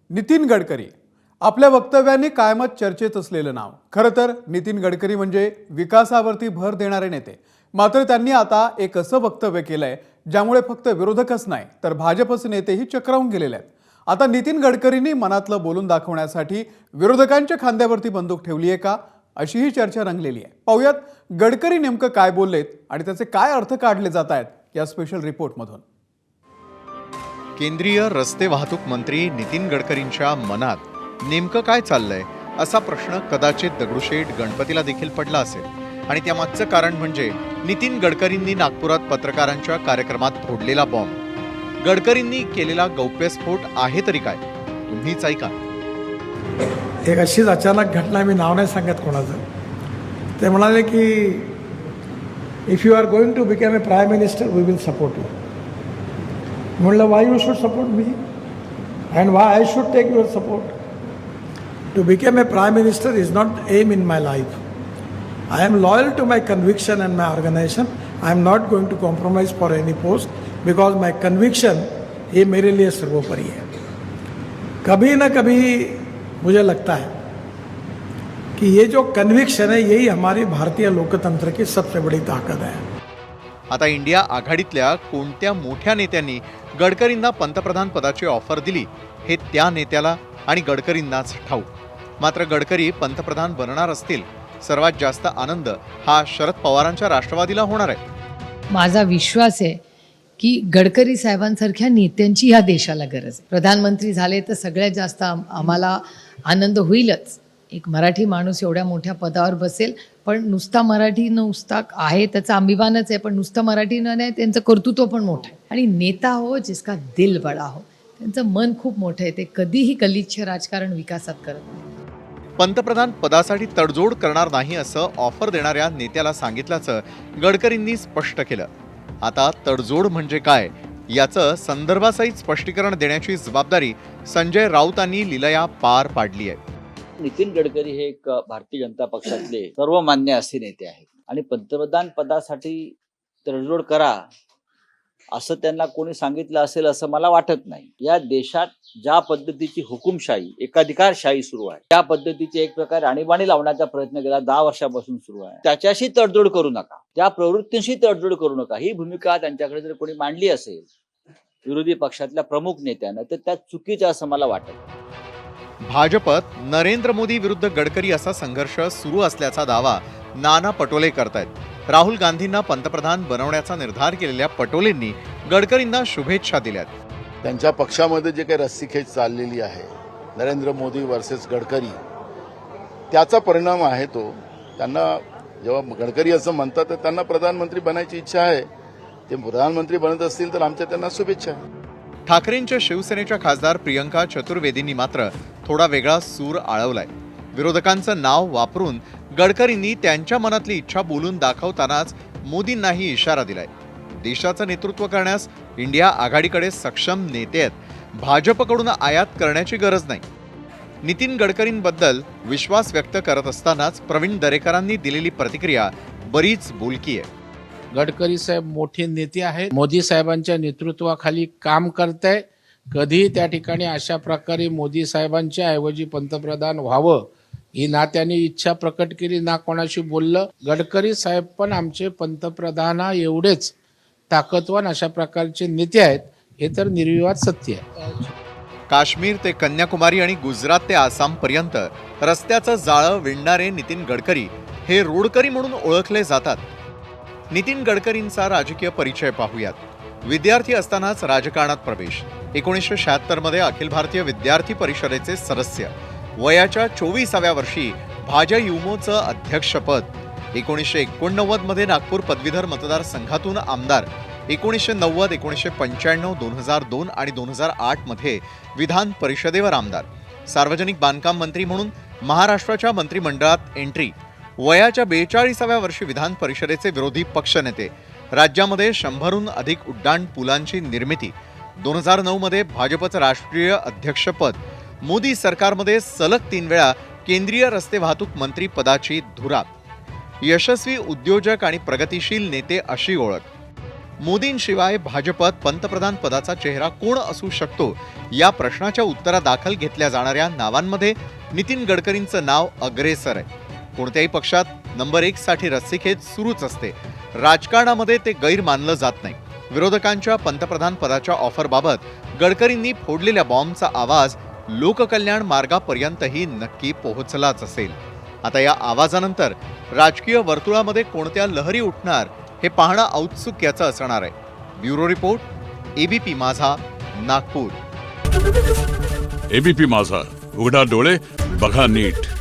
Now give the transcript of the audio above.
नितीन गडकरी आपल्या वक्तव्यांनी कायमच चर्चेत असलेलं नाव. खरं तर नितीन गडकरी म्हणजे विकासावरती भर देणारे नेते. मात्र त्यांनी आता एक असं वक्तव्य केलंय ज्यामुळे फक्त विरोधकच नाही तर भाजपचे नेतेही चक्रावून गेलेले आहेत. आता नितीन गडकरींनी मनातलं बोलून दाखवण्यासाठी विरोधकांच्या खांद्यावरती बंदूक ठेवली आहे का, अशीही चर्चा रंगलेली आहे. पाहूयात गडकरी नेमकं काय बोललेत आणि त्याचे काय अर्थ काढले जात आहेत या स्पेशल रिपोर्टमधून. केंद्रीय रस्ते वाहतूक मंत्री नितीन गडकरींच्या मनात नेमकं काय चाललंय असा प्रश्न कदाचित दगडूशेठ गणपतीला देखील पडला असेल. आणि त्यामागचं कारण म्हणजे नितीन गडकरींनी नागपुरात पत्रकारांच्या कार्यक्रमात फोडलेला बॉम्ब. गडकरींनी केलेला गौप्यस्फोट आहे तरी काय, तुम्हीच ऐका. एक अशीच अचानक घटना, मी नाव नाही सांगत कोणाचं. ते म्हणाले की if you are going to become a prime minister we will support you. म्हणलं why you should support me and why I should take your support. To become a prime minister is not aim in my life. I am loyal to my conviction and my organisation. I am not going to compromise for any post because my conviction ये मेरे लिए सर्वोपरि है. कभी ना कभी मुझे लगता है कि ये जो कन्विक्शन है यही हमारी भारतीय लोकतंत्र की सबसे बड़ी ताकत है. आता इंडिया आघाडीतल्या कोणत्या मोठ्या नेत्यांनी गडकरींना पंतप्रधान पदाची ऑफर दिली हे त्या नेत्याला आणि गडकरींनाच ठाऊक. मात्र गडकरी पंतप्रधान बनणार असतील, सर्वात जास्त आनंद हा शरद पवारांच्या राष्ट्रवादीला होणार आहे. माझा विश्वास आहे की गडकरी साहेबांसारख्या नेत्यांची ह्या देशाला गरज आहे. प्रधानमंत्री झाले तर सगळ्यात जास्त आम्हाला आनंद होईलच. एक मराठी माणूस एवढ्या मोठ्या पदावर बसेल, पण नुसता मराठी नुसता आहे त्याचा अभिमानच आहे, पण नुसतं मराठी नाही, त्यांचं कर्तृत्व पण मोठं आहे. आणि नेता हो जिसका दिल बडा हो, त्यांचं मन खूप मोठं आहे. ते कधीही गलिच्छ राजकारण विकासात करत नाही. पंतप्रधान पदासाठी तडजोड करणार नाही असं ऑफर देणाऱ्या नेत्याला सांगितल्याचं गडकरींनी स्पष्ट केलं. आता तडजोड म्हणजे काय याचं संदर्भासहित स्पष्टीकरण देण्याची जबाबदारी संजय राऊतांनी लीलया पार पाडली आहे. नितीन गडकरी हे एक भारतीय जनता पक्षातले सर्वमान्य असे नेते आहेत आणि पंतप्रधान पदासाठी तडजोड करा असं त्यांना कोणी सांगितलं असेल असं मला वाटत नाही. या देशात ज्या पद्धतीची हुकुमशाही, एकाधिकारशाही सुरू आहे, त्या पद्धतीची एक प्रकारे आणीबाणी लावण्याचा प्रयत्न गेला 10 वर्षापासून सुरू आहे. त्याच्याशी तडजोड करू नका, त्या प्रवृत्तींशी तडजोड करू नका, ही भूमिका त्यांच्याकडे जर कोणी मांडली असेल विरोधी पक्षातल्या प्रमुख नेत्यानं तर त्या चुकीचं असं मला वाटत. भाजपत नरेंद्र मोदी विरुद्ध गडकरी असा संघर्ष सुरू असल्याचा दावा नाना पटोले करतायत. राहुल गांधींना पंतप्रधान बनवण्याचा निर्धार केलेल्या पटोलेंनी गडकरींना शुभेच्छा दिल्यात. त्यांच्या पक्षामध्ये जे काही रस्सीखेच चाललेली आहे, नरेंद्र मोदी वर्सेस गडकरी, त्याचा परिणाम आहे तो. त्यांना जेव्हा गडकरी असं म्हणतात तर त्यांना प्रधानमंत्री बनायची इच्छा आहे. ते प्रधानमंत्री बनत असतील तर आमच्या त्यांना शुभेच्छा. ठाकरेंच्या शिवसेनेच्या खासदार प्रियंका चतुर्वेदींनी मात्र थोडा वेगळा सूर आळवलाय. विरोधकांचं नाव वापरून गडकरींनी त्यांच्या मनातली इच्छा बोलून दाखवतानाच मोदींनाही इशारा दिलाय. देशाचं नेतृत्व करण्यास इंडिया आघाडीकडे सक्षम नेते आहेत, भाजपकडून आयात करण्याची गरज नाही. नितीन गडकरींबद्दल विश्वास व्यक्त करत असतानाच प्रवीण दरेकरांनी दिलेली प्रतिक्रिया बरीच बोलकी आहे. गडकरी साहेब मोठे नेते आहेत, मोदी साहेबांच्या नेतृत्वाखाली काम करताय. कधी त्या ठिकाणी अशा प्रकारे मोदी साहेबांच्या ऐवजी पंतप्रधान व्हावं ही ना त्यांनी इच्छा प्रकट केली ना कोणाशी बोललं. गडकरी साहेब पण आमचे पंतप्रधाना एवढेच ताकदवान अशा प्रकारचे नेते आहेत, हे तर निर्विवाद सत्य आहे. काश्मीर ते कन्याकुमारी आणि गुजरात ते आसाम पर्यंत रस्त्याचं जाळं विणणारे नितीन गडकरी हे रोडकरी म्हणून ओळखले जातात. नितीन गडकरींचा राजकीय परिचय पाहूयात. विद्यार्थी असतानाच राजकारणात प्रवेश. 1976 मध्ये अखिल भारतीय विद्यार्थी परिषदेचे सदस्य. वयाच्या 24व्या वर्षी भाजयुमोचं अध्यक्षपद. 1989 मध्ये नागपूर पदवीधर मतदारसंघातून आमदार. 1990, 1995, 2002 आणि 2008 मध्ये विधान परिषदेवर आमदार. सार्वजनिक बांधकाम मंत्री म्हणून महाराष्ट्राच्या मंत्रिमंडळात एंट्री. वयाच्या 42व्या वर्षी विधान परिषदेचे विरोधी पक्षनेते. राज्यामध्ये 100हून अधिक उड्डाण पुलांची निर्मिती. 2009 मध्ये भाजपचं राष्ट्रीय अध्यक्षपद. मोदी सरकारमध्ये सलग 3 वेळा केंद्रीय रस्ते वाहतूक मंत्री पदाची धुरा. यशस्वी उद्योजक आणि प्रगतिशील नेते अशी ओळख. मोदींशिवाय भाजपत पंतप्रधान पदाचा चेहरा कोण असू शकतो या प्रश्नाच्या उत्तरादाखल घेतल्या जाणाऱ्या नावांमध्ये नितीन गडकरींचं नाव अग्रेसर आहे. कोणत्याही पक्षात नंबर 1 साठी रस्सीखेच सुरूच असते. राजकारणामध्ये ते गैर मानलं जात नाही. विरोधकांच्या पंतप्रधान पदाच्या ऑफरबाबत गडकरींनी फोडलेल्या बॉम्बचा आवाज लोककल्याण मार्गापर्यंतही नक्की पोहोचलाच असेल. आता या आवाजानंतर राजकीय वर्तुळामध्ये कोणत्या लहरी उठणार हे पाहणं औत्सुक्याचं असणार आहे. ब्युरो रिपोर्ट, एबीपी माझा, नागपूर. एबीपी माझा, उघडा डोळे बघा नीट.